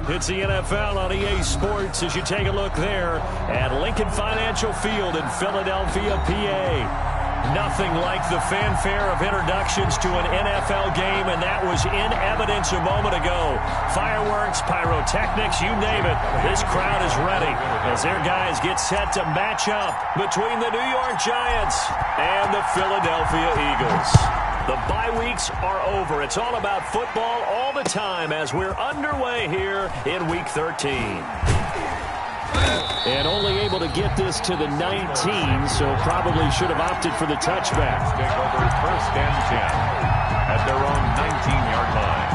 It's the NFL on EA Sports as you take a look there at Lincoln Financial Field in Philadelphia, PA. Nothing like the fanfare of introductions to an NFL game, and that was in evidence a moment ago. Fireworks, pyrotechnics, you name it. This crowd is ready as their guys get set to match up between the New York Giants and the Philadelphia Eagles. The bye weeks are over. It's all about football all the time as we're underway here in Week 13. And only able to get this to the 19, so probably should have opted for the touchback. Take over first and 10 at their own 19-yard line.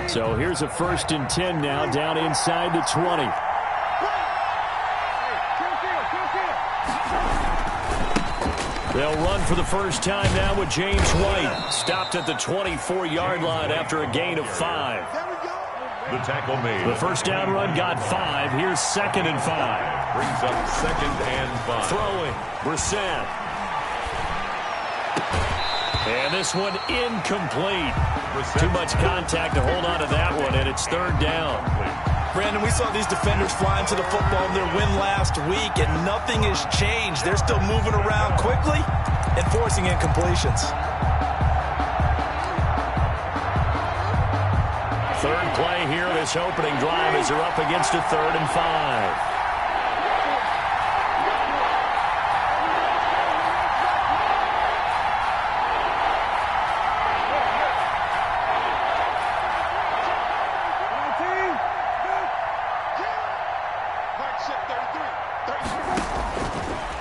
So here's a 1st and 10 now, down inside the 20. They'll run for the first time now with James White. Stopped at the 24-yard line after a gain of 5. The tackle made. The first down run got 5. Here's 2nd and 5. Brings up 2nd and 5. Throwing, Brissett. And this one incomplete. Too much contact to hold on to that one, and it's 3rd down. Brandon, we saw these defenders fly into the football in their win last week, and nothing has changed. They're still moving around quickly and forcing incompletions. 3rd play here, this opening drive as they're up against a 3rd and 5.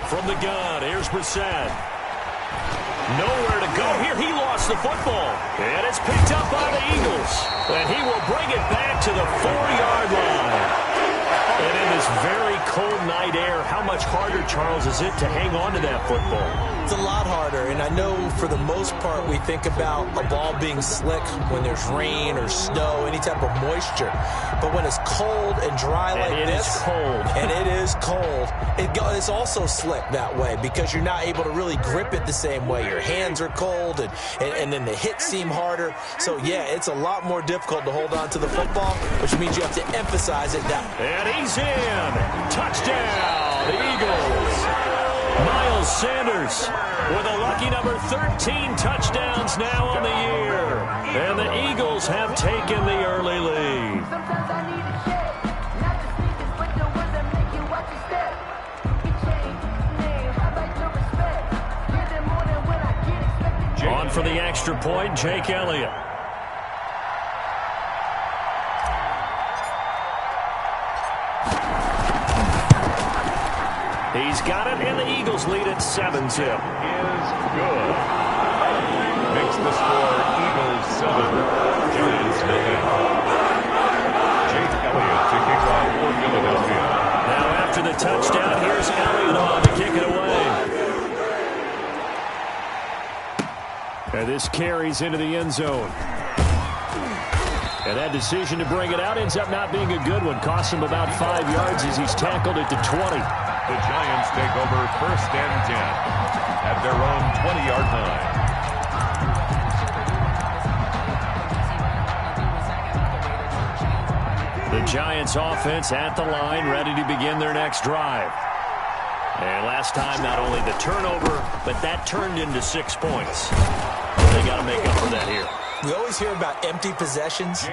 From the gun, here's Brissett. Nowhere to go here. He lost the football. And it's picked up by the Eagles. And he will bring it back to the 4-yard line. And in this very cold night air, how much harder, Charles, is it to hang on to that football? It's a lot harder, and I know for the most part we think about a ball being slick when there's rain or snow, any type of moisture. But when it's cold and dry like this, and it is cold, it's also slick that way because you're not able to really grip it the same way. Your hands are cold, and then the hits seem harder. So, yeah, it's a lot more difficult to hold on to the football, which means you have to emphasize it down. And he's in. Touchdown, Eagles. Miles Sanders with a lucky number 13 touchdowns now on the year. And the Eagles have taken the early lead. On for the extra point, Jake Elliott. He's got it, and the Eagles lead at 7-0. Is good. Makes the score Eagles 7, Giants 9. Jake Elliott to kick off for Philadelphia. Now after the touchdown, here's Elliott on to kick it away. And this carries into the end zone. And that decision to bring it out ends up not being a good one. Costs him about 5 yards as he's tackled at the 20. The Giants take over 1st and 10 at their own 20-yard line. The Giants offense at the line, ready to begin their next drive. And last time, not only the turnover, but that turned into 6 points. They got to make up for that here. We always hear about empty possessions,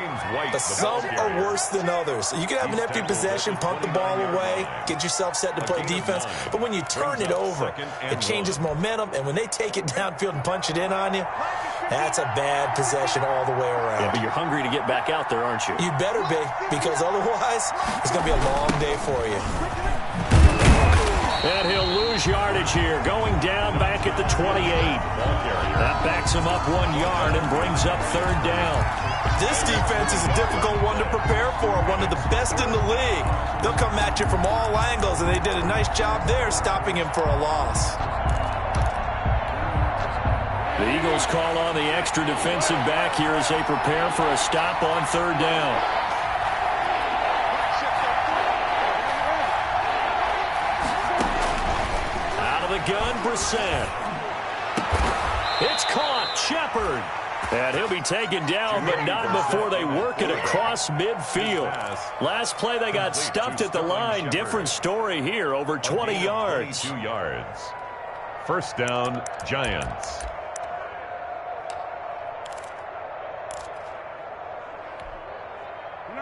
but some are worse than others. You can have an empty possession, punt the ball away, get yourself set to play defense, but when you turn it over, it changes momentum, and when they take it downfield and punch it in on you, that's a bad possession all the way around. Yeah, but you're hungry to get back out there, aren't you? You better be, because otherwise, it's going to be a long day for you. And he'll lose yardage here, going down back at the 28. That backs him up 1 yard and brings up third down. This defense is a difficult one to prepare for, one of the best in the league. They'll come at you from all angles, and they did a nice job there stopping him for a loss. The Eagles call on the extra defensive back here as they prepare for a stop on third down. Out of the gun, Brissett. It's caught, Shepard. And he'll be taken down, but not before they work it across midfield. Last play, they got stuffed at the line. Different story here, over 20 yards. 22 yards. First down, Giants.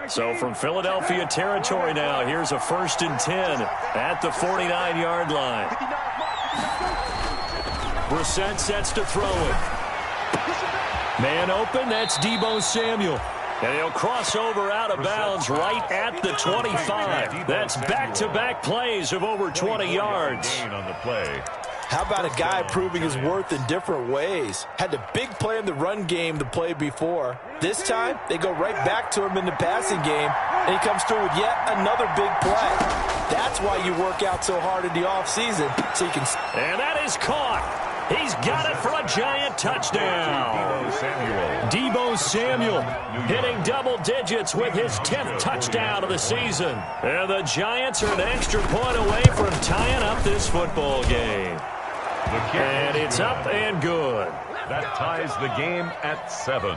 So from Philadelphia territory now, here's a 1st and 10 at the 49-yard line. Brissett sets to throw it. Man open, that's Deebo Samuel. And he'll cross over out of bounds right at the 25. That's back-to-back plays of over 20 yards. On the play. How about a guy proving his worth in different ways? Had the big play in the run game the play before. This time, they go right back to him in the passing game, and he comes through with yet another big play. That's why you work out so hard in the offseason, so you can... And that is caught. He's got it for a giant touchdown. Deebo Samuel hitting double digits with his 10th touchdown of the season. And the Giants are an extra point away from tying up this football game. And it's up and good. That ties the game at 7.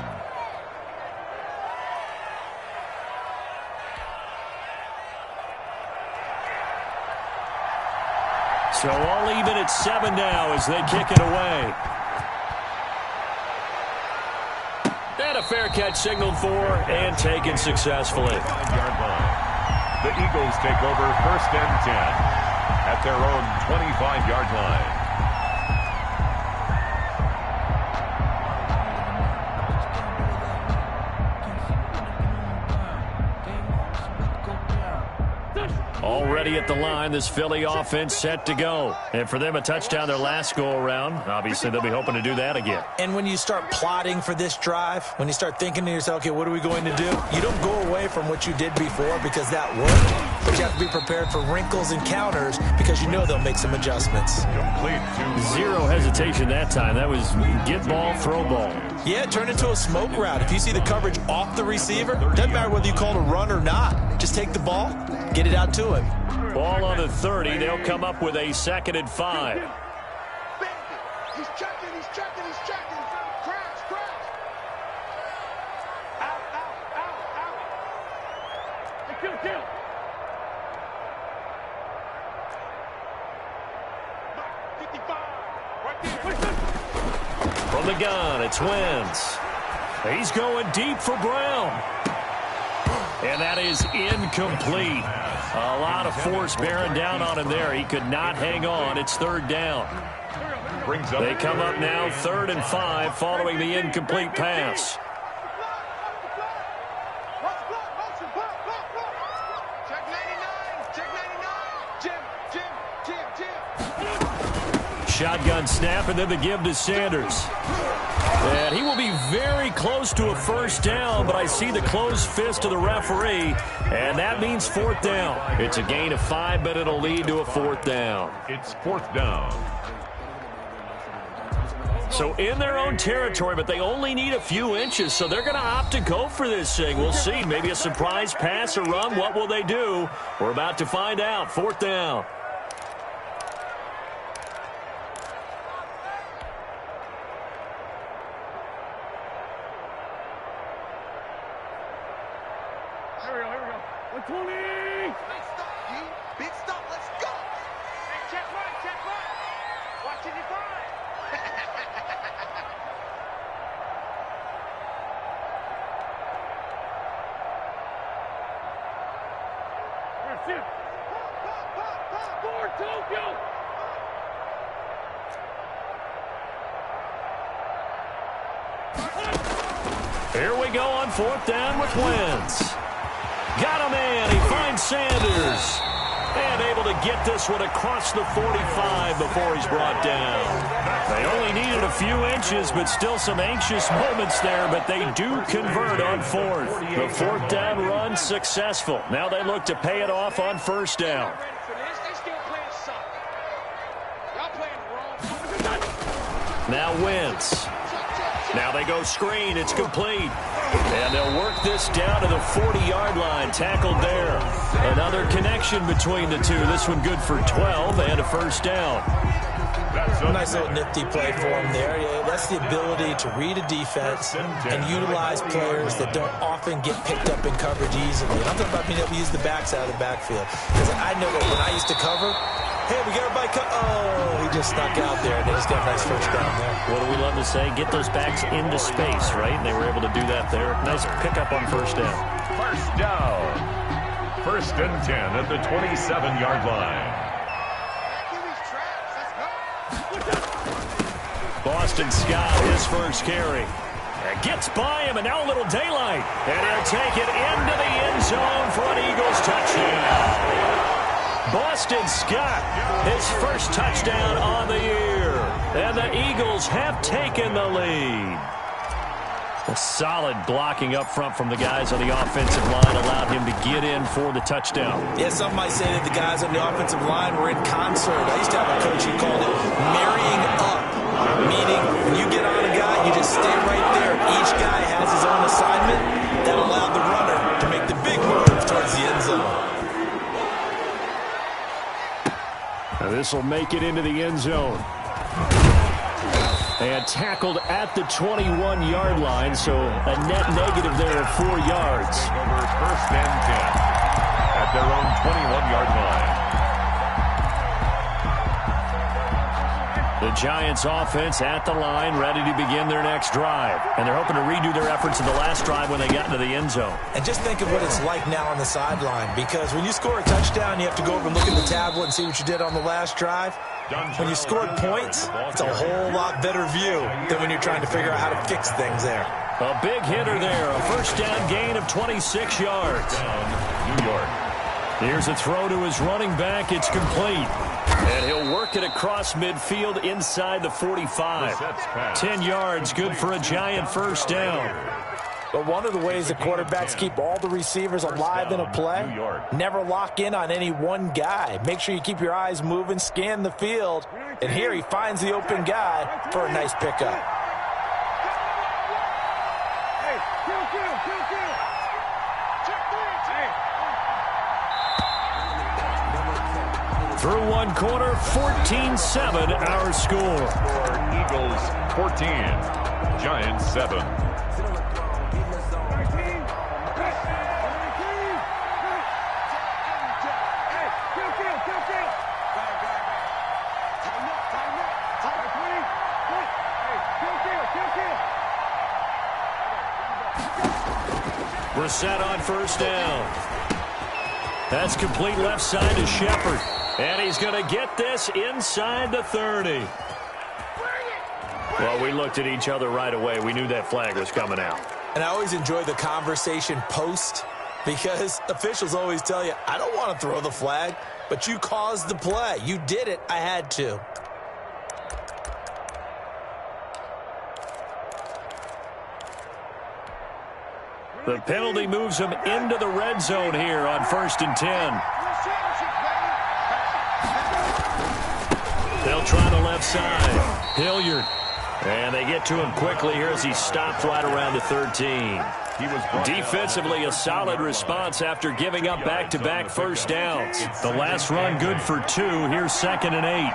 So all even at 7 now as they kick it away. And a fair catch signaled for and taken successfully. 5-yard line. The Eagles take over 1st and 10 at their own 25-yard line. Already at the line, this Philly offense set to go. And for them, a touchdown their last go-around. Obviously, they'll be hoping to do that again. And when you start plotting for this drive, when you start thinking to yourself, okay, what are we going to do? You don't go away from what you did before because that worked, but you have to be prepared for wrinkles and counters because you know they'll make some adjustments. Zero hesitation that time. That was get ball, throw ball. Yeah, turn into a smoke route. If you see the coverage off the receiver, doesn't matter whether you call it a run or not. Just take the ball, get it out to him. Ball on the 30. They'll come up with a 2nd and 5. He's checking. Crash. Out. Kill. 55. Right there. From the gun, it's Wentz. He's going deep for Brown. And that is incomplete. A lot of force bearing down on him there. He could not hang on. It's 3rd down. They come up now 3rd and 5 following the incomplete pass. Shotgun snap, and then the give to Sanders. And he will be very close to a 1st down, but I see the closed fist of the referee, and that means 4th down. It's a gain of 5, but it'll lead to a 4th down. It's 4th down. So in their own territory, but they only need a few inches, so they're going to opt to go for this thing. We'll see. Maybe a surprise pass or run. What will they do? We're about to find out. 4th down. Here we go. 120. Big stop. Let's go. Hey, check right. Watch it, you find. Here we go on 4th down with Wentz. Got him in. He finds Sanders. And able to get this one across the 45 before he's brought down. They only needed a few inches, but still some anxious moments there, but they do convert on 4th. The 4th down run successful. Now they look to pay it off on 1st down. Now Wentz. Now they go screen. It's complete. And they'll work this down to the 40-yard line. Tackled there. Another connection between the two. This one good for 12 and a 1st down. A nice little nifty play for him there. Yeah, that's the ability to read a defense and utilize players that don't often get picked up in coverage easily. And I'm talking about being able to use the backs out of the backfield. Because I know that when I used to cover, hey, we got everybody oh, he just snuck out there, and they just got a nice 1st down there. What do we love to say? Get those backs into space, right? And they were able to do that there. Nice pickup on 1st down. 1st down. 1st and 10 at the 27-yard line. Boston Scott, his first carry. Gets by him, and now a little daylight. And he'll take it into the end zone for an Eagles touchdown. Boston Scott, his first touchdown on the year. And the Eagles have taken the lead. A solid blocking up front from the guys on the offensive line allowed him to get in for the touchdown. Yeah, some might say that the guys on the offensive line were in concert. I used to have a coach who called it marrying up, meaning when you get on a guy, you just stay right there. Each guy has his own assignment that allowed the runner to make the big move towards the end zone. Now this will make it into the end zone. And tackled at the 21-yard line, so a net negative there of 4 yards. Over 1st and 10 at their own 21-yard line. The Giants offense at the line, ready to begin their next drive. And they're hoping to redo their efforts in the last drive when they got into the end zone. And just think of what it's like now on the sideline, because when you score a touchdown, you have to go over and look at the tablet and see what you did on the last drive. When you scored points, it's a whole lot better view than when you're trying to figure out how to fix things there. A big hitter there, a 1st down gain of 26 yards. New York. Here's a throw to his running back. It's complete. And he'll work it across midfield inside the 45. 10 yards, good for a Giant 1st down. But one of the ways that quarterbacks keep all the receivers alive in a play, never lock in on any one guy. Make sure you keep your eyes moving, scan the field. And here he finds the open guy for a nice pickup. Through one quarter, 14-7 our score. Eagles 14, Giants 7. Brissett on 1st down. That's complete left side to Shepard. And he's going to get this inside the 30. Well, we looked at each other right away. We knew that flag was coming out. And I always enjoy the conversation post, because officials always tell you, I don't want to throw the flag, but you caused the play. You did it. I had to. The penalty moves him into the red zone here on 1st and 10. They'll try the left side. Hilliard. And they get to him quickly here as he stopped right around the 13. Defensively, a solid response after giving up back-to-back 1st downs. The last run good for 2. Here's 2nd and 8.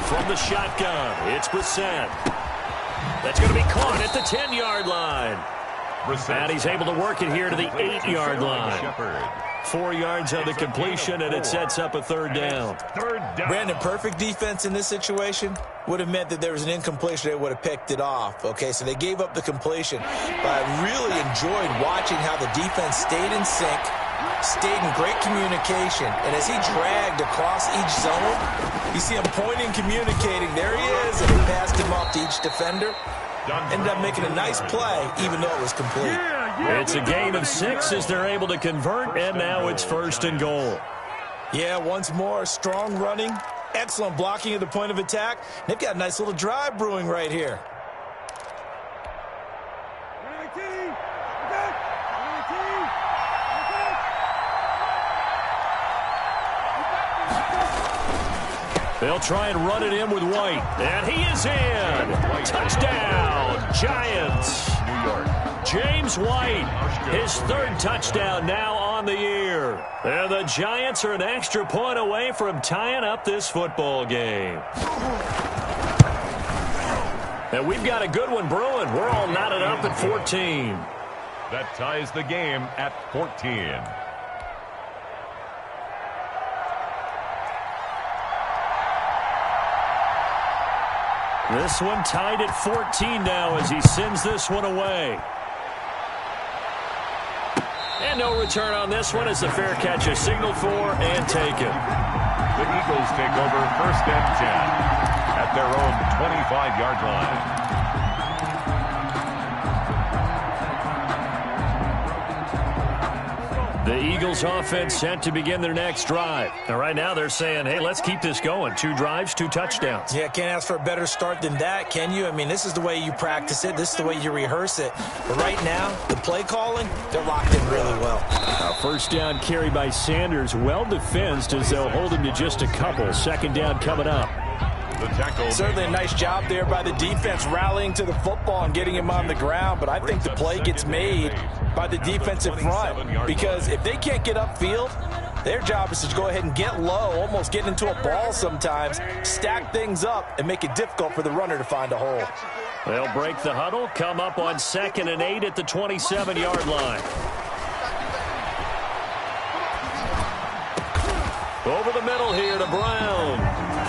From the shotgun, it's Brissett. That's going to be caught at the 10-yard line. And he's able to work it here to the 8-yard line. 4 yards on the completion, and it sets up a third down. Brandon, perfect defense in this situation would have meant that there was an incompletion. They would have picked it off. Okay, so they gave up the completion. But I really enjoyed watching how the defense stayed in sync, stayed in great communication. And as he dragged across each zone, you see him pointing, communicating. There he is, and he passed him off to each defender. Ended up making a nice play, even though it was complete. It's a gain of 6 as they're able to convert, and now it's 1st and goal. Yeah, once more, strong running, excellent blocking at the point of attack. They've got a nice little drive brewing right here. They'll try and run it in with White, and he is in. Touchdown, Giants. New York. James White, his 3rd touchdown now on the year. And the Giants are an extra point away from tying up this football game. And we've got a good one brewing. We're all knotted up at 14. That ties the game at 14. This one tied at 14 now as he sends this one away. And no return on this one as the fair catch is signaled for and taken. The Eagles take over 1st and 10 at their own 25-yard line. The Eagles offense set to begin their next drive. And right now they're saying, hey, let's keep this going. 2 drives, 2 touchdowns. Yeah, can't ask for a better start than that, can you? I mean, this is the way you practice it. This is the way you rehearse it. But right now, the play calling, they're locked in really well. A 1st down carry by Sanders, well defensed as they'll hold him to just a couple. 2nd down coming up. Certainly a nice job there by the defense rallying to the football and getting him on the ground, but I think the play gets made by the defensive front because if they can't get upfield, their job is to go ahead and get low, almost get into a ball sometimes, stack things up, and make it difficult for the runner to find a hole. They'll break the huddle, come up on 2nd and 8 at the 27-yard line. Over the middle here to Brown.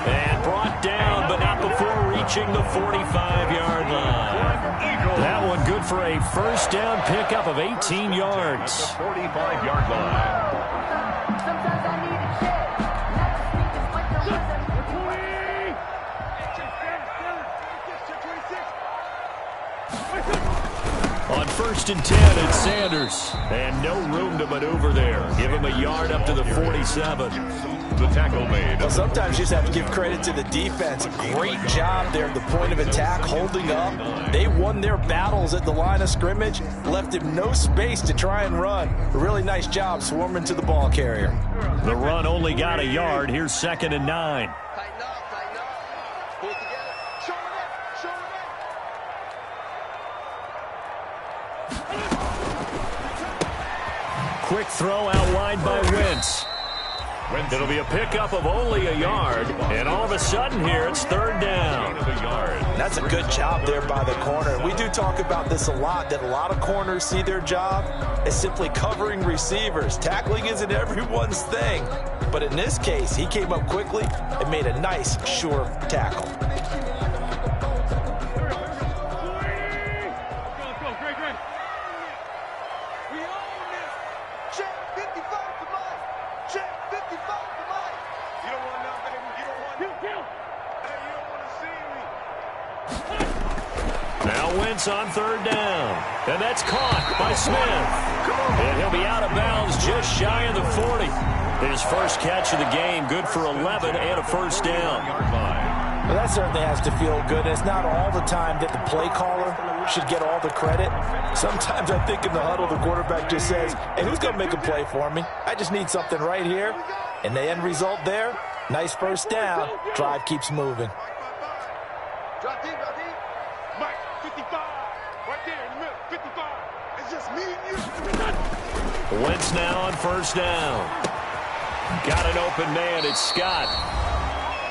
And brought down, but not before reaching the 45-yard line. That one good for a 1st down pickup of 18 yards. 45-yard line. On 1st and 10, it's Sanders. And no room to maneuver there. Give him a yard up to the 47. The tackle made. Well, sometimes you just have to give credit to the defense. Great job there at the point of attack, holding up. They won their battles at the line of scrimmage, left him no space to try and run. A really nice job swarming to the ball carrier. The run only got a yard. Here's 2nd and 9. Quick throw out wide by Wentz. It'll be a pickup of only a yard, and all of a sudden here it's 3rd down. That's a good job there by the corner. We do talk about this a lot, that a lot of corners see their job as simply covering receivers. Tackling isn't everyone's thing, but in this case, he came up quickly and made a nice, sure tackle. Now Wentz on 3rd down. And that's caught by Smith. And he'll be out of bounds just shy of the 40. His 1st catch of the game, good for 11 and a 1st down. Well, that certainly has to feel good. It's not all the time that the play caller should get all the credit. Sometimes I think in the huddle, the quarterback just says, hey, who's going to make a play for me? I just need something right here. And the end result there, nice 1st down. Drive keeps moving. Drop deep, drop deep. Mike, 55. Right there in the middle, 55. It's just me and you. Wentz now on 1st down. Got an open man. It's Scott.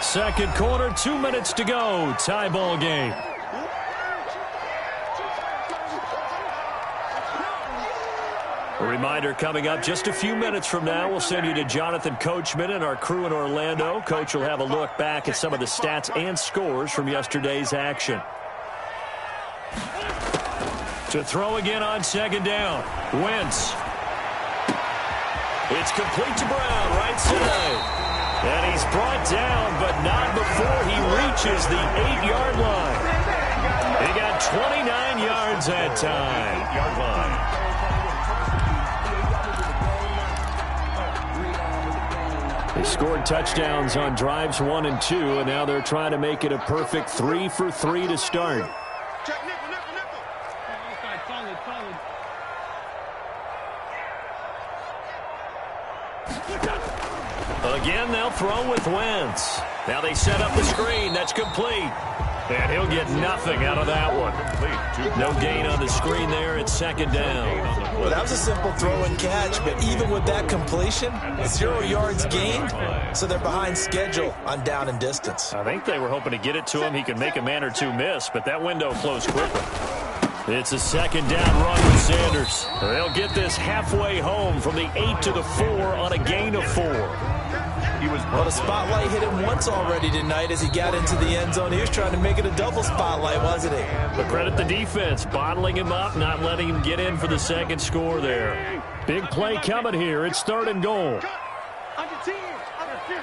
2nd quarter, 2 minutes to go. Tie ball game. reminder coming up just a few minutes from now, we'll send you to Jonathan Coachman and our crew in Orlando. Coach will have a look back at some of the stats and scores from yesterday's action. To throw again on second down. Wentz. It's complete to Brown, right side. And he's brought down, but not before he reaches the 8-yard line. He got 29 yards that time. 8-yard line. They scored touchdowns on drives 1 and 2, and now they're trying to make it a perfect 3 for 3 to start. Again, they'll throw with Wentz. Now they set up the screen. That's complete. And he'll get nothing out of that one. No gain on the screen there. It's second down. Well, that was a simple throw and catch, but even with that completion, 0 yards gained, so they're behind schedule on down and distance. I think they were hoping to get it to him. He could make a man or two miss, but that window closed quickly. It's a second down run with Sanders. They'll get this halfway home from the 8 to the 4 on a gain of 4. Well, the spotlight hit him once already tonight as he got into the end zone. He was trying to make it a double spotlight, wasn't he? But credit the defense, bottling him up, not letting him get in for the second score there. Big play coming here. It's 3rd and goal. Under 10, under 15.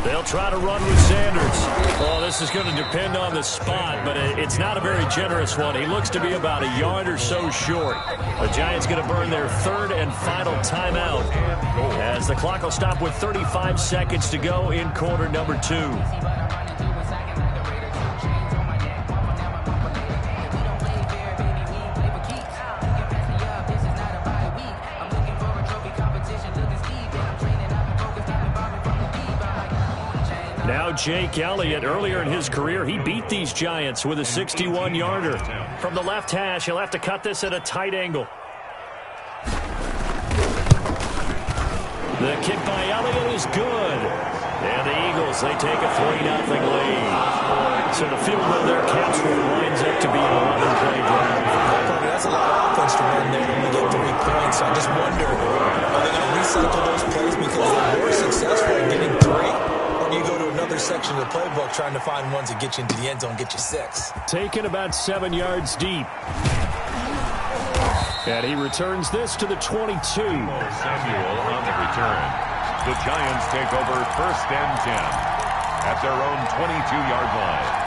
They'll try to run with Sanders. Oh, this is going to depend on the spot, but it's not a very generous one. He looks to be about a yard or so short. The Giants going to burn their 3rd and final timeout as the clock will stop with 35 seconds to go in quarter number 2. Now Jake Elliott, earlier in his career, he beat these Giants with a 61-yarder. From the left hash, he'll have to cut this at a tight angle. The kick by Elliott is good. And the Eagles, they take a 3-0 lead. So the field goal there, Caps winds up to be an 11-play drive. That's a lot of offense to run there when we get 3 points. I just wonder, are they going to recycle those plays because they were successful in getting 3? Or do you go to another section of the playbook trying to find ones that get you into the end zone, get you 6? Taken about 7 yards deep. And he returns this to the 22. Samuel on the return. The Giants take over 1st and 10 at their own 22-yard line.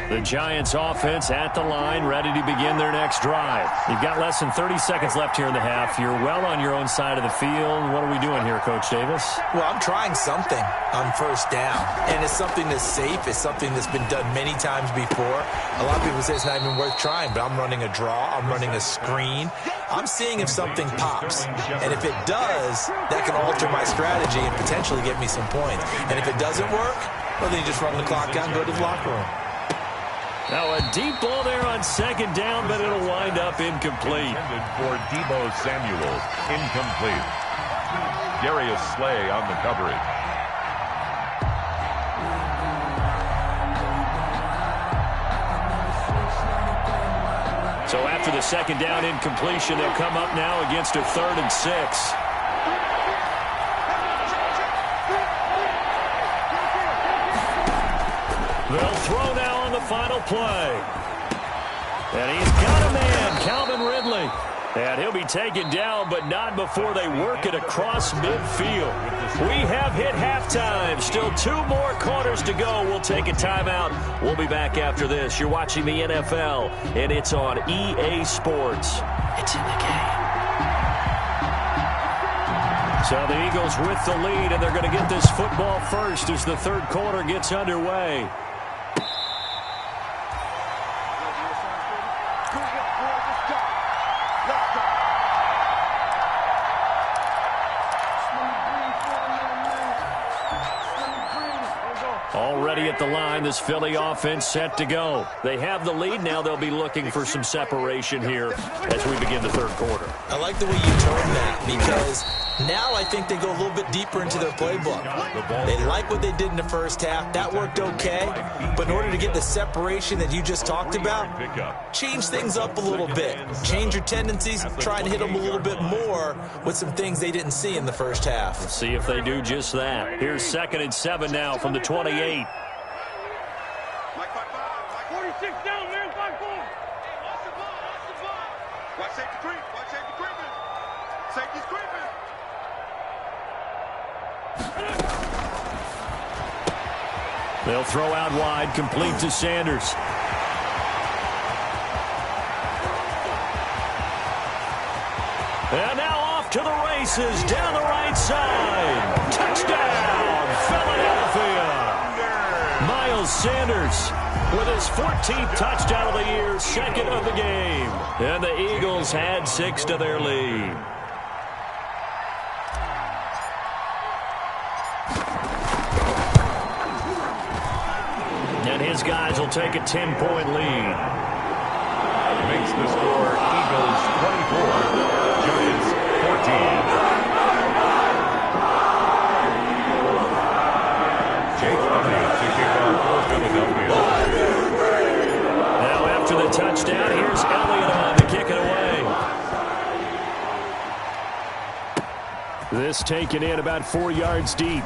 The Giants offense at the line, ready to begin their next drive. You've got less than 30 seconds left here in the half. You're well on your own side of the field. What are we doing here, Coach Davis? Well, I'm trying something on 1st down, and it's something that's safe. It's something that's been done many times before. A lot of people say it's not even worth trying, but I'm running a draw. I'm running a screen. I'm seeing if something pops, and if it does, that can alter my strategy and potentially get me some points. And if it doesn't work, well, then you just run the clock out and go to the locker room. Now a deep ball there on second down, but it'll wind up incomplete. Intended for Deebo Samuel. Incomplete. Darius Slay on the coverage. So after the second down incompletion, they'll come up now against a 3rd and 6. They'll throw now on the final play. And he's got a man, Calvin Ridley. And he'll be taken down, but not before they work it across midfield. We have hit halftime. Still 2 more quarters to go. We'll take a timeout. We'll be back after this. You're watching the NFL, and it's on EA Sports. It's in the game. So the Eagles with the lead, and they're going to get this football first as the 3rd quarter gets underway. the line. This Philly offense set to go. They have the lead. Now they'll be looking for some separation here as we begin the third quarter. I like the way you turned that, because now I think they go a little bit deeper into their playbook. They like what they did in the first half. That worked okay. But in order to get the separation that you just talked about, change things up a little bit. Change your tendencies. Try to hit them a little bit more with some things they didn't see in the first half. Let's see if they do just that. Here's 2nd and 7 now from the 28. 46 down, man. 5-4. Watch the ball. Watch safety creep. Watch safety creeping. Safety's creeping. They'll throw out wide, complete to Sanders. And now off to the races down the right side. Touchdown, Philadelphia. Miles Sanders with his 14th touchdown of the year, 2nd of the game. And the Eagles had 6 to their lead. And his guys will take a 10-point lead. Makes the score Eagles 24, Giants 14. Jake Elliott to kick off for Philadelphia. Now after the touchdown, here's Elliott on to kick it away. This taken in about 4 yards deep.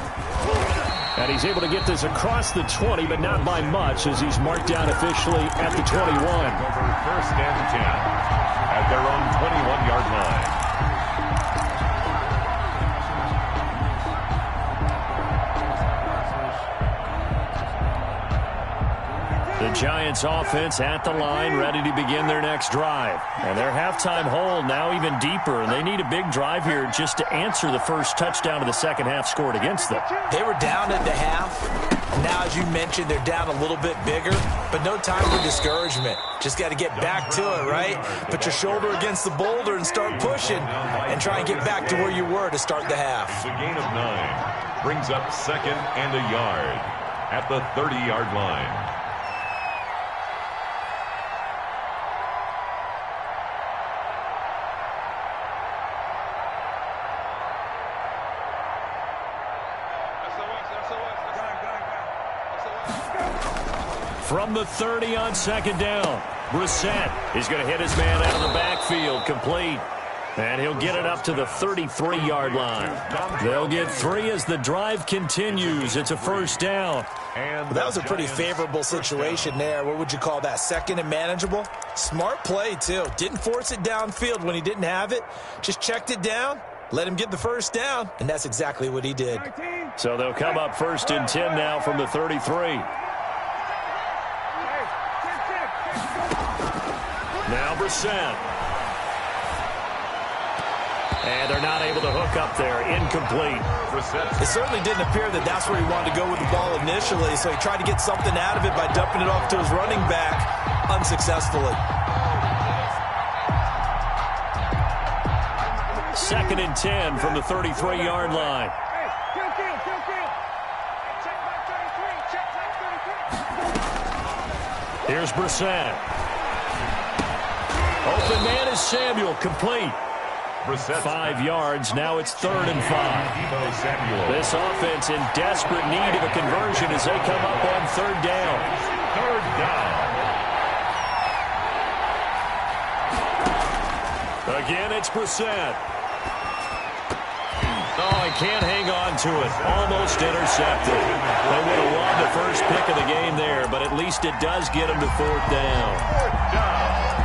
And he's able to get this across the 20, but not by much, as he's marked down officially at the 21. Over 1st and 10 at their own 21-yard line. The Giants offense at the line, ready to begin their next drive. And their halftime hole now even deeper, and they need a big drive here just to answer the first touchdown of the second half scored against them. They were down at the half. Now, as you mentioned, they're down a little bit bigger, but no time for discouragement. Just got to get back to it, right? Put your shoulder against the boulder and start pushing and try and get back to where you were to start the half. The gain of 9 brings up 2nd and a yard at the 30-yard line. From the 30 on 2nd down, Brissett is going to hit his man out of the backfield, complete. And he'll get it up to the 33-yard line. They'll get 3 as the drive continues. It's a 1st down. Well, that was a pretty favorable situation there. What would you call that? 2nd and manageable? Smart play, too. Didn't force it downfield when he didn't have it. Just checked it down, let him get the 1st down, and that's exactly what he did. So they'll come up 1st and 10 now from the 33. Now Brissett. And they're not able to hook up there. Incomplete. It certainly didn't appear that that's where he wanted to go with the ball initially, so he tried to get something out of it by dumping it off to his running back unsuccessfully. 2nd and 10 from the 33-yard line. Here's Brissett. Open man is Samuel, complete. 5 yards, now it's 3rd and 5. This offense in desperate need of a conversion as they come up on 3rd down. 3rd down. Again, it's Brissett. Oh, he can't hang on to it. Almost intercepted. They would have won the first pick of the game there, but at least it does get them to 4th down. 4th down.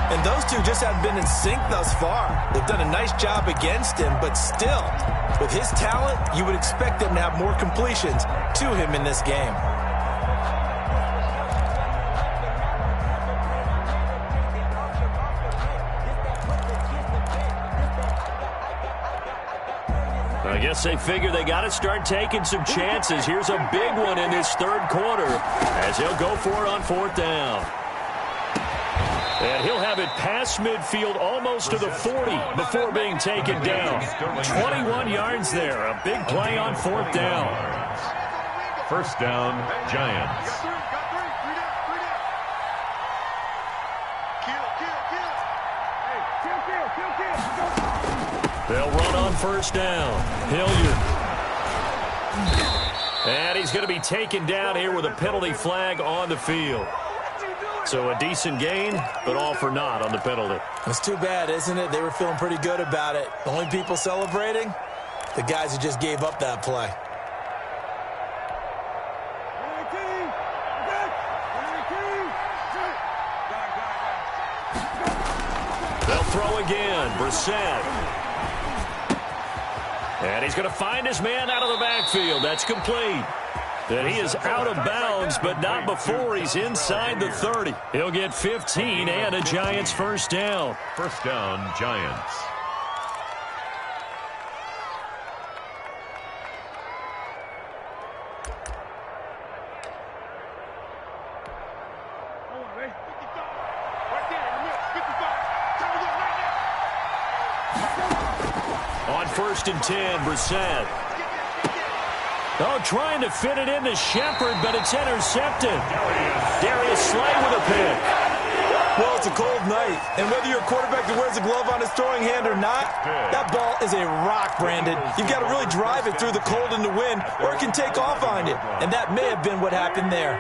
And those two just haven't been in sync thus far. They've done a nice job against him, but still, with his talent, you would expect them to have more completions to him in this game. I guess they figure they got to start taking some chances. Here's a big one in this 3rd quarter as he'll go for it on 4th down. And he'll have it past midfield almost to the 40 before being taken down. 21 yards there. A big play on 4th down. 1st down, Giants. on first down. Hilliard. And he's going to be taken down here with a penalty flag on the field. So a decent gain, but all for naught on the penalty. It's too bad, isn't it? They were feeling pretty good about it. The only people celebrating, the guys who just gave up that play. They'll throw again. Brissett. And he's going to find his man out of the backfield. That's complete. And he is out of bounds, but not before he's inside the 30. He'll get 15 and a Giants first down. First down, Giants. On 1st and 10, Brissett. Oh, trying to fit it into Shepard, but it's intercepted. Darius Slay with a pick. Well, it's a cold night, and whether you're a quarterback that wears a glove on his throwing hand or not, that ball is a rock, Brandon. You've got to really drive it through the cold and the wind, or it can take off on you, and that may have been what happened there.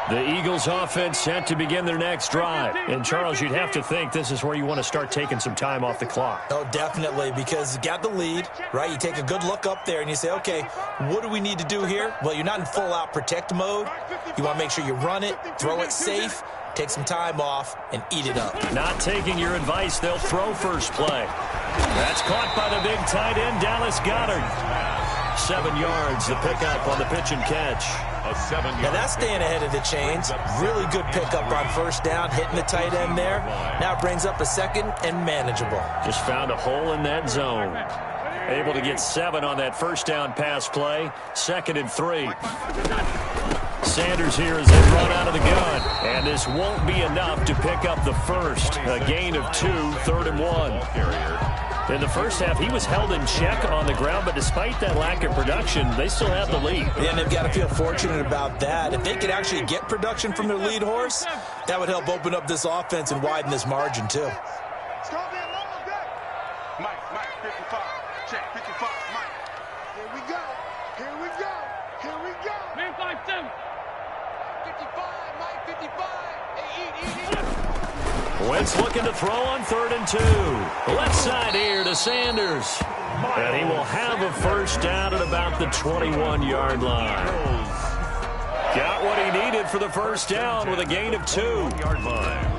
The Eagles offense set to begin their next drive. And, Charles, you'd have to think this is where you want to start taking some time off the clock. Oh, definitely, because you got the lead, right? You take a good look up there and you say, okay, what do we need to do here? Well, you're not in full-out protect mode. You want to make sure you run it, throw it safe, take some time off, and eat it up. Not taking your advice, they'll throw first play. That's caught by the big tight end, Dallas Goedert. 7 yards, the pickup on the pitch and catch. Now that's staying ahead of the chains. Really good pickup on first down, hitting the tight end there. Now it brings up a second and manageable. Just found a hole in that zone. Able to get 7 on that first down pass play. 2nd and 3. Sanders here as they run out of the gun. And this won't be enough to pick up the first. A gain of 2, 3rd and 1. In the first half, he was held in check on the ground, but despite that lack of production, they still have the lead. Yeah, and they've got to feel fortunate about that. If they could actually get production from their lead horse, that would help open up this offense and widen this margin, too. It's going to be a long day. Mike, 55. Check, 55, Mike. Here we go. Here we go. Here we go. Man, 5-7. 55, Mike, 55. Hey, eat. Wentz looking to throw on 3rd and 2. Left side here to Sanders. And he will have a first down at about the 21-yard line. Got what he needed for the first down with a gain of 2. 1-yard line.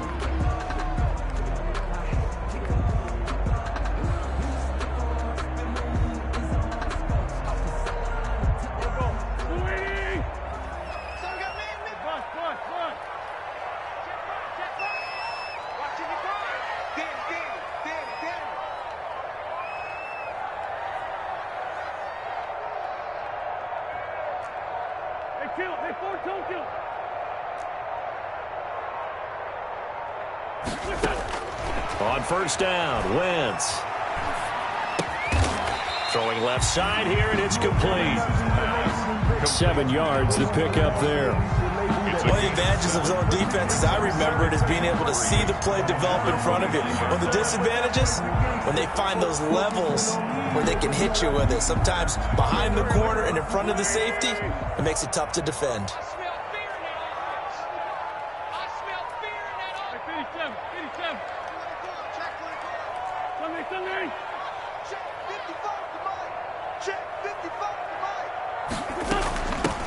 On first down, Wentz. Throwing left side here, and it's complete. 7 yards, the pickup there. One of the advantages of zone defense, as I remember it, is being able to see the play develop in front of you. One of the disadvantages, when they find those levels where they can hit you with it, sometimes behind the corner and in front of the safety, it makes it tough to defend.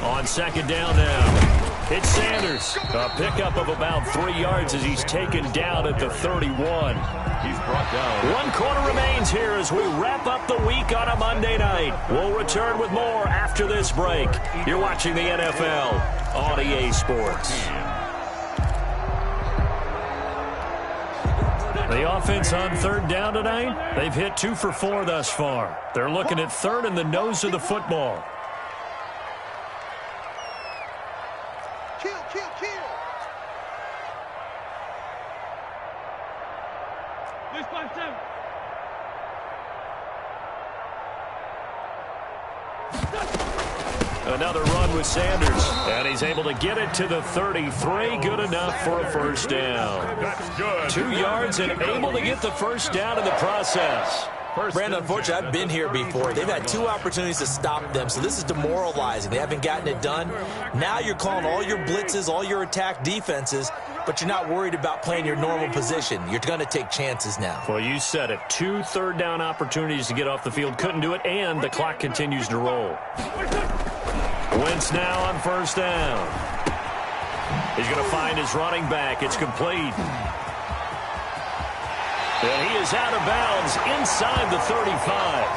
On 2nd down now, it's Sanders. A pickup of about 3 yards as he's taken down at the 31. He's brought down. 1 quarter remains here as we wrap up the week on a Monday night. We'll return with more after this break. You're watching the NFL on EA Sports. The offense on 3rd down tonight, they've hit 2 for 4 thus far. They're looking at 3rd and the nose of the football. Another run with Sanders, and he's able to get it to the 33. Good enough for a first down. That's good. 2 yards and able to get the first down in the process. Brandon, unfortunately, I've been here before. They've had 2 opportunities to stop them, so this is demoralizing. They haven't gotten it done. Now you're calling all your blitzes, all your attack defenses, but you're not worried about playing your normal position. You're going to take chances now. Well, you said it. 2 third-down opportunities to get off the field. Couldn't do it, and the clock continues to roll. Wentz now on first down. He's going to find his running back. It's complete. And he is out of bounds inside the 35.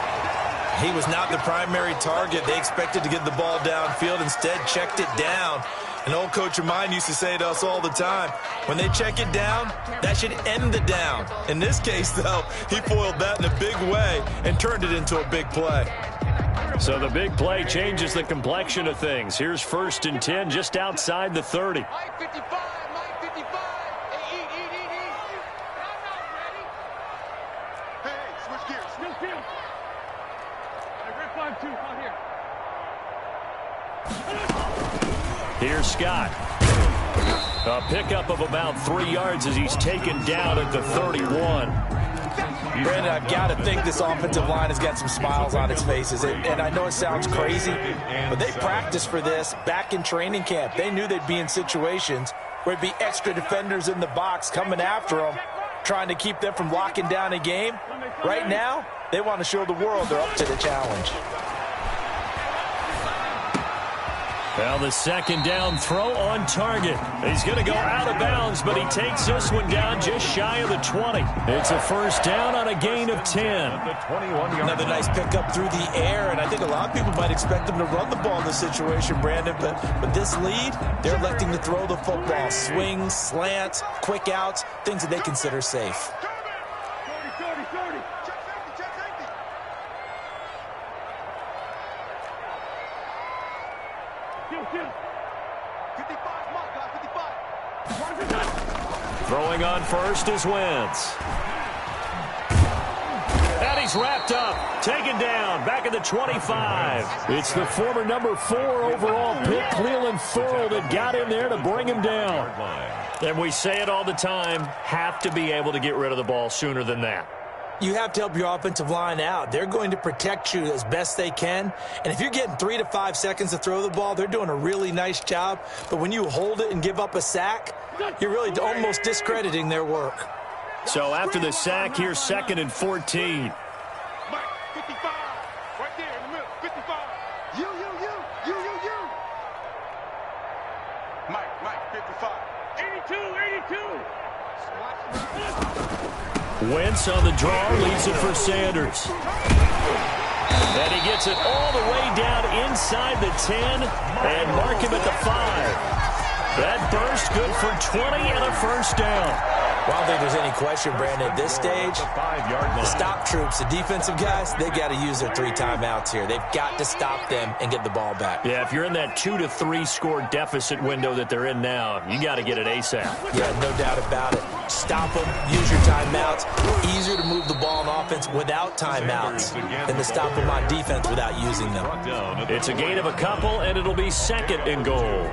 He was not the primary target. They expected to get the ball downfield. Instead, checked it down. An old coach of mine used to say to us all the time, when they check it down, that should end the down. In this case, though, he foiled that in a big way and turned it into a big play. So the big play changes the complexion of things. Here's 1st and 10 just outside the 30. Here's Scott. A pickup of about 3 yards as he's taken down at the 31. Brandon, I've got to think this offensive line has got some smiles on its faces. And I know it sounds crazy, but they practiced for this back in training camp. They knew they'd be in situations where there'd be extra defenders in the box coming after them, trying to keep them from locking down a game. Right now, they want to show the world they're up to the challenge. Well, the 2nd down throw on target. He's going to go out of bounds, but he takes this one down just shy of the 20. It's a 1st down on a gain of 10. Another nice pickup through the air, and I think a lot of people might expect them to run the ball in this situation, Brandon, but this lead, they're electing to throw the football. Swings, slants, quick outs, things that they consider safe. Throwing on first is Wentz. And he's wrapped up, taken down, back at the 25. It's the former number 4 overall pick, Cleveland Ferrell, that got in there to bring him down. And we say it all the time, have to be able to get rid of the ball sooner than that. You have to help your offensive line out. They're going to protect you as best they can. And if you're getting 3 to 5 seconds to throw the ball, they're doing a really nice job. But when you hold it and give up a sack, you're really almost discrediting their work. So after the sack, here's 2nd and 14. Mike, 55. Right there in the middle, 55. You. Mike, 55. 82. Wentz on the draw, leads it for Sanders. And he gets it all the way down inside the 10 and mark him at the 5. That burst good for 20 and a 1st down. Well, I don't think there's any question, Brandon, at this stage, the stop troops, the defensive guys, they got to use their 3 timeouts here. They've got to stop them and get the ball back. Yeah, if you're in that 2 to 3 score deficit window that they're in now, you got to get it ASAP. Yeah, no doubt about it. Stop them, use your timeouts. Easier to move the ball on offense without timeouts than to stop them on defense without using them. It's a gain of a couple, and it'll be 2nd and goal.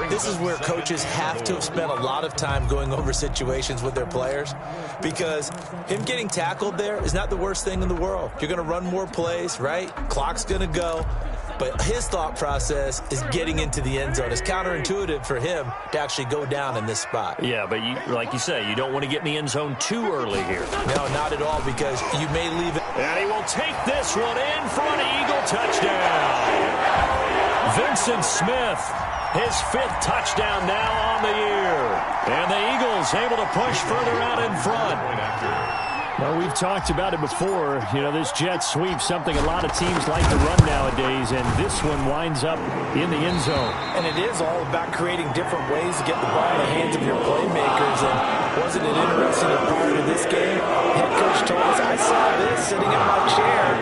This is where coaches have to have spent a lot of time going over situations with their players, because him getting tackled there is not the worst thing in the world. You're going to run more plays, right? Clock's going to go. But his thought process is getting into the end zone. It's counterintuitive for him to actually go down in this spot. Yeah, but like you say, you don't want to get in the end zone too early here. No, not at all, because you may leave it. And he will take this one in for an Eagle touchdown. Vincent Smith, his 5th touchdown now on the year. And the Eagles able to push further out in front. Well, we've talked about it before. You know, this jet sweep, something a lot of teams like to run nowadays, and this one winds up in the end zone. And it is all about creating different ways to get the ball in the hands of your playmakers. And wasn't it interesting that prior to this game, head coach told us, I saw this sitting in my chair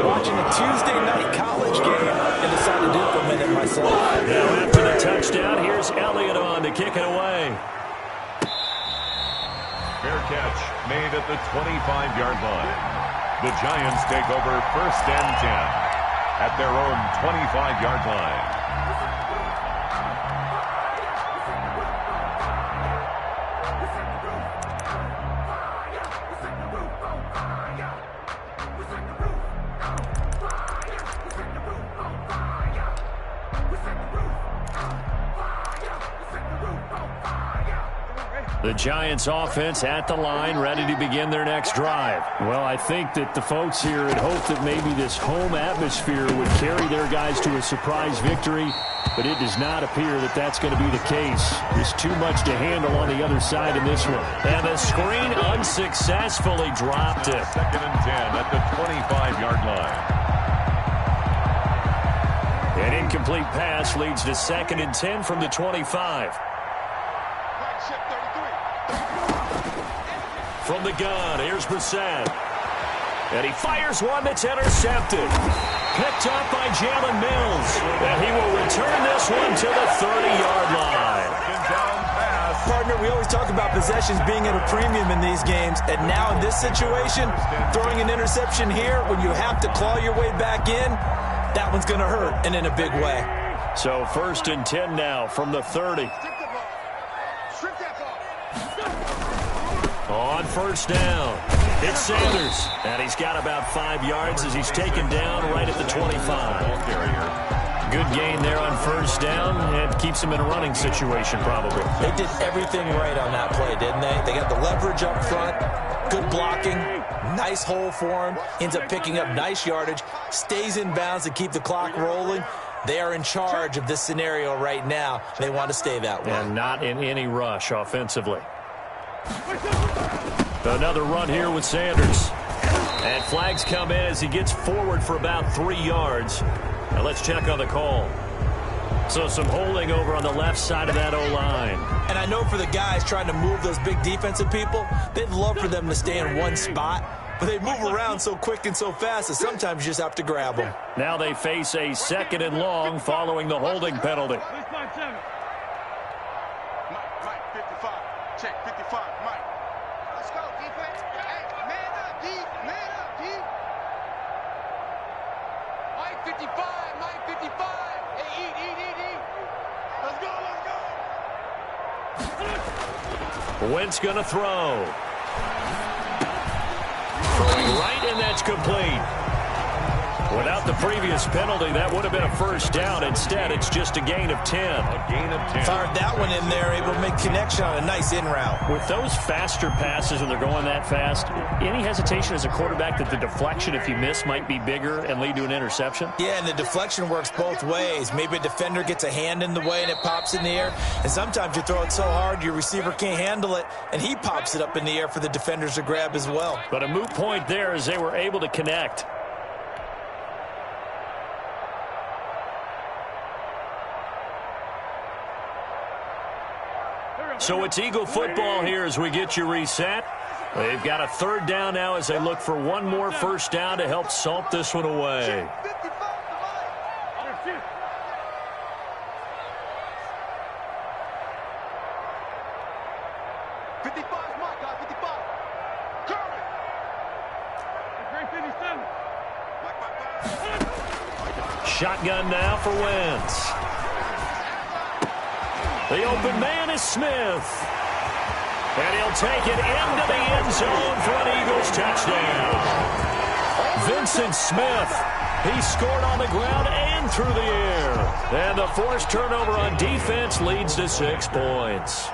watching a Tuesday night college game and decided to implement it myself. Now after the touchdown, here's Elliott on to kick it away. Fair catch made at the 25-yard line. The Giants take over 1st and 10 at their own 25-yard line. The Giants offense at the line, ready to begin their next drive. Well, I think that the folks here had hoped that maybe this home atmosphere would carry their guys to a surprise victory, but it does not appear that that's going to be the case. There's too much to handle on the other side in this one. And the screen unsuccessfully dropped it. 2nd and 10 at the 25-yard line. An incomplete pass leads to 2nd and 10 from the 25. From the gun, here's Brissett. And he fires one that's intercepted. Picked up by Jalen Mills. And he will return this one to the 30-yard line. Partner, we always talk about possessions being at a premium in these games. And now in this situation, throwing an interception here when you have to claw your way back in, that one's going to hurt, and in a big way. So 1st and 10 now from the 30. On 1st down, it's Sanders. And he's got about 5 yards as he's taken down right at the 25. Good gain there on 1st down, and keeps him in a running situation probably. They did everything right on that play, didn't they? They got the leverage up front, good blocking, nice hole for him, ends up picking up nice yardage, stays in bounds to keep the clock rolling. They are in charge of this scenario right now. They want to stay that way. And not in any rush offensively. Another run here with Sanders. And flags come in as he gets forward for about 3 yards. Now let's check on the call. So some holding over on the left side of that O-line. And I know for the guys trying to move those big defensive people, they'd love for them to stay in one spot. But they move around so quick and so fast that sometimes you just have to grab them. Now they face a 2nd and long following the holding penalty. Mike, 55. Check, 55, Mike. Let's go, defense. Hey, man up, D. Man up, D. Mike, 55. Mike, 55. Hey, eat. Let's go. Wentz going to throw. Right, and that's complete. Without the previous penalty, that would have been a 1st down. Instead, it's just a gain of 10. A gain of 10. Fired that one in there, able to make connection on a nice in route. With those faster passes when they're going that fast, any hesitation as a quarterback that the deflection, if you miss, might be bigger and lead to an interception? Yeah, and the deflection works both ways. Maybe a defender gets a hand in the way and it pops in the air. And sometimes you throw it so hard your receiver can't handle it, and he pops it up in the air for the defenders to grab as well. But a moot point there as they were able to connect. So it's Eagle football here as we get you reset. They've got a 3rd down now as they look for one more 1st down to help salt this one away. Shotgun now for Wentz. The open man is Smith. And he'll take it into the end zone for an Eagles touchdown. Vincent Smith. He scored on the ground and through the air. And the forced turnover on defense leads to 6 points.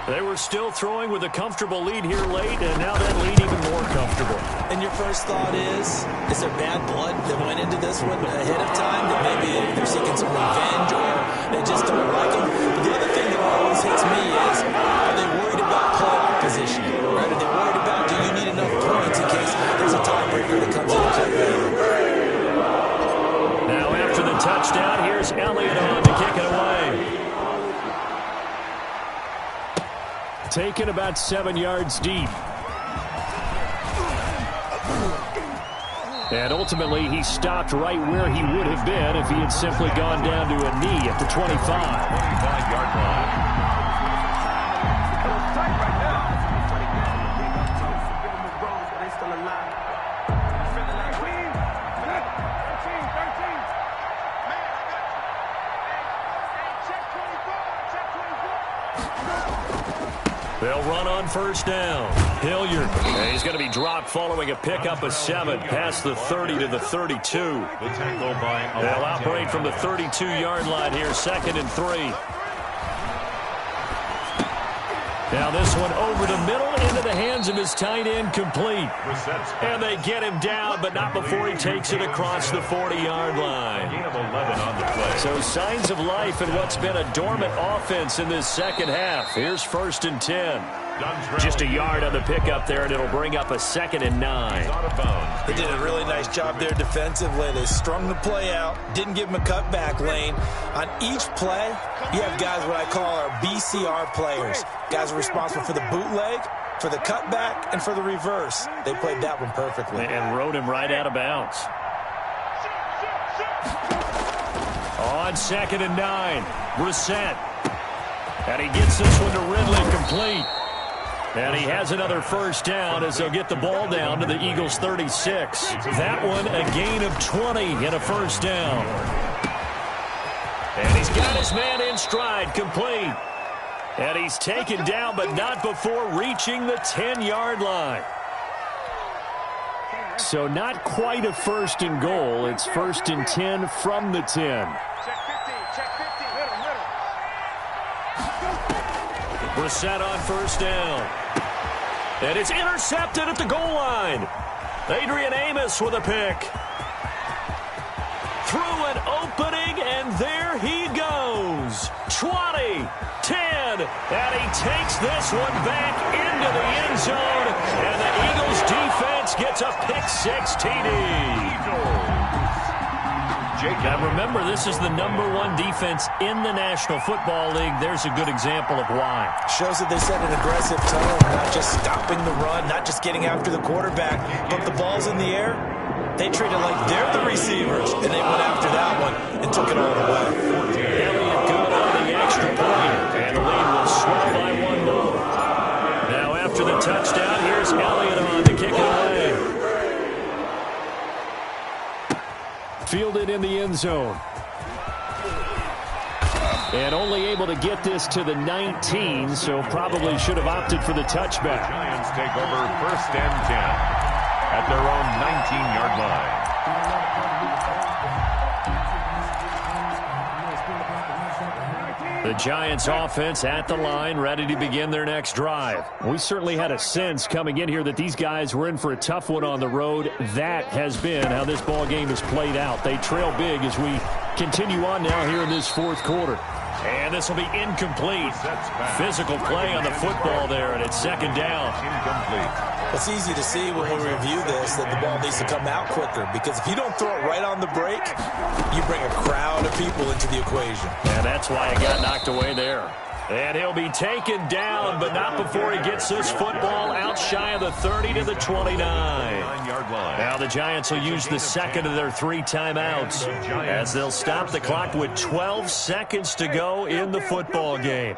They were still throwing with a comfortable lead here late, and now that lead even more comfortable. And your first thought is there bad blood that went into this one ahead of time? That maybe they're seeking some revenge or they just don't like him? But the other thing that always hits me is, are they worried about playoff position? Right? Are they worried about, do you need enough points in case there's a tiebreaker that comes into play later? Now after the touchdown, here's Elliott on to kick it away. Taken about 7 yards deep. And ultimately, he stopped right where he would have been if he had simply gone down to a knee at the 25. 25-yard line. They'll run on 1st down. Hilliard. And he's going to be dropped following a pickup of 7 past the 30 to the 32. The tackle by They'll operate from the 32-yard line here, 2nd and 3. Now this one over the middle into the hands of his tight end, complete. And they get him down, but not before he takes it across the 40-yard line. Gain of 11 on the play. So signs of life in what's been a dormant offense in this second half. Here's 1st and 10. Just a yard on the pickup there, and it'll bring up a 2nd and 9. They did a really nice job there defensively. They strung the play out, didn't give him a cutback lane. On each play, you have guys what I call our BCR players. Guys are responsible for the bootleg, for the cutback, and for the reverse. They played that one perfectly. And rode him right out of bounds. On 2nd and 9, Brissett. And he gets this one to Ridley, complete. And he has another first down as they'll get the ball down to the Eagles' 36. That one a gain of 20 and a first down. And he's got his man in stride, complete. And he's taken down, but not before reaching the 10-yard line. So not quite a 1st and goal. It's 1st and 10 from the 10. Check 50, middle. Brissett on first down. And it's intercepted at the goal line. Adrian Amos with a pick. Through an opening, and there he goes. 20, 10, and he takes this one back into the end zone. And the Eagles defense gets a pick-6 TD. Now remember, this is the #1 defense in the National Football League. There's a good example of why. Shows that they set an aggressive tone, not just stopping the run, not just getting after the quarterback, but the ball's in the air. They treat it like they're the receivers, and they went after that one and took it all the way. Elliott good on the extra point, and the lead will swell by 1 more. Now after the touchdown, here's Elliott on to kick it away. Fielded in the end zone. And only able to get this to the 19, so probably should have opted for the touchback. Giants take over 1st and 10 at their own 19-yard line. The Giants offense at the line, ready to begin their next drive. We certainly had a sense coming in here that these guys were in for a tough one on the road. That has been how this ball game has played out. They trail big as we continue on now here in this 4th quarter. And this will be incomplete. Physical play on the football there, and it's 2nd down. Incomplete. It's easy to see when we review this that the ball needs to come out quicker, because if you don't throw it right on the break, you bring a crowd of people into the equation. And that's why it got knocked away there. And he'll be taken down, but not before he gets this football out shy of the 30 to the 29. 9-yard line. Now the Giants will use the 2nd of their 3 timeouts as they'll stop the clock with 12 seconds to go in the football game.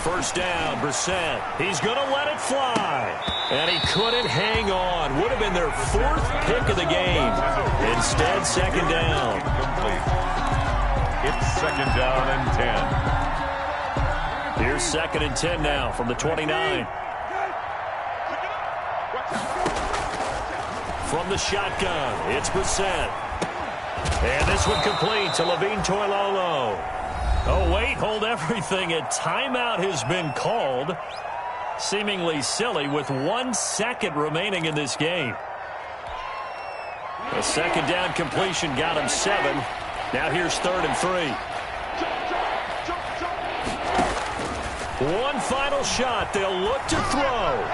First down, Brissett. He's going to let it fly. And he couldn't hang on. Would have been their 4th pick of the game. Instead, 2nd down. It's 2nd down and 10. Here's 2nd and 10 now from the 29. From the shotgun, it's Brissett. And this one complete to Levine Toilolo. Oh, wait, hold everything. A timeout has been called. Seemingly silly with 1 second remaining in this game. A 2nd down completion got him 7. Now here's 3rd and 3. One final shot. They'll look to throw.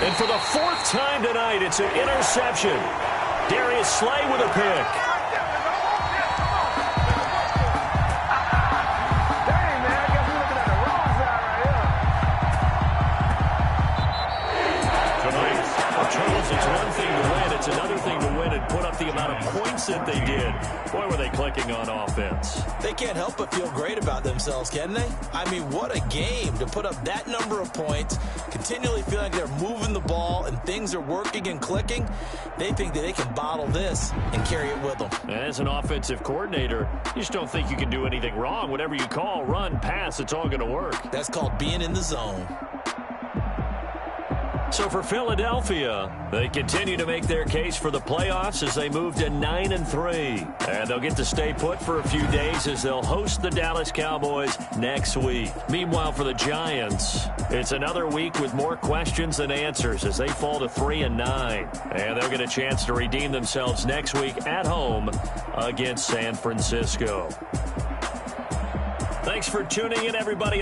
And for the 4th time tonight, it's an interception. Darius Slay with a pick. It's one thing to win. It's another thing to win and put up the amount of points that they did. Boy, were they clicking on offense. They can't help but feel great about themselves, can they? I mean, what a game to put up that number of points, continually feel like they're moving the ball and things are working and clicking. They think that they can bottle this and carry it with them. As an offensive coordinator, you just don't think you can do anything wrong. Whatever you call, run, pass, it's all going to work. That's called being in the zone. So for Philadelphia, they continue to make their case for the playoffs as they move to 9-3. And they'll get to stay put for a few days as they'll host the Dallas Cowboys next week. Meanwhile, for the Giants, it's another week with more questions than answers as they fall to 3-9. And they'll get a chance to redeem themselves next week at home against San Francisco. Thanks for tuning in, everybody.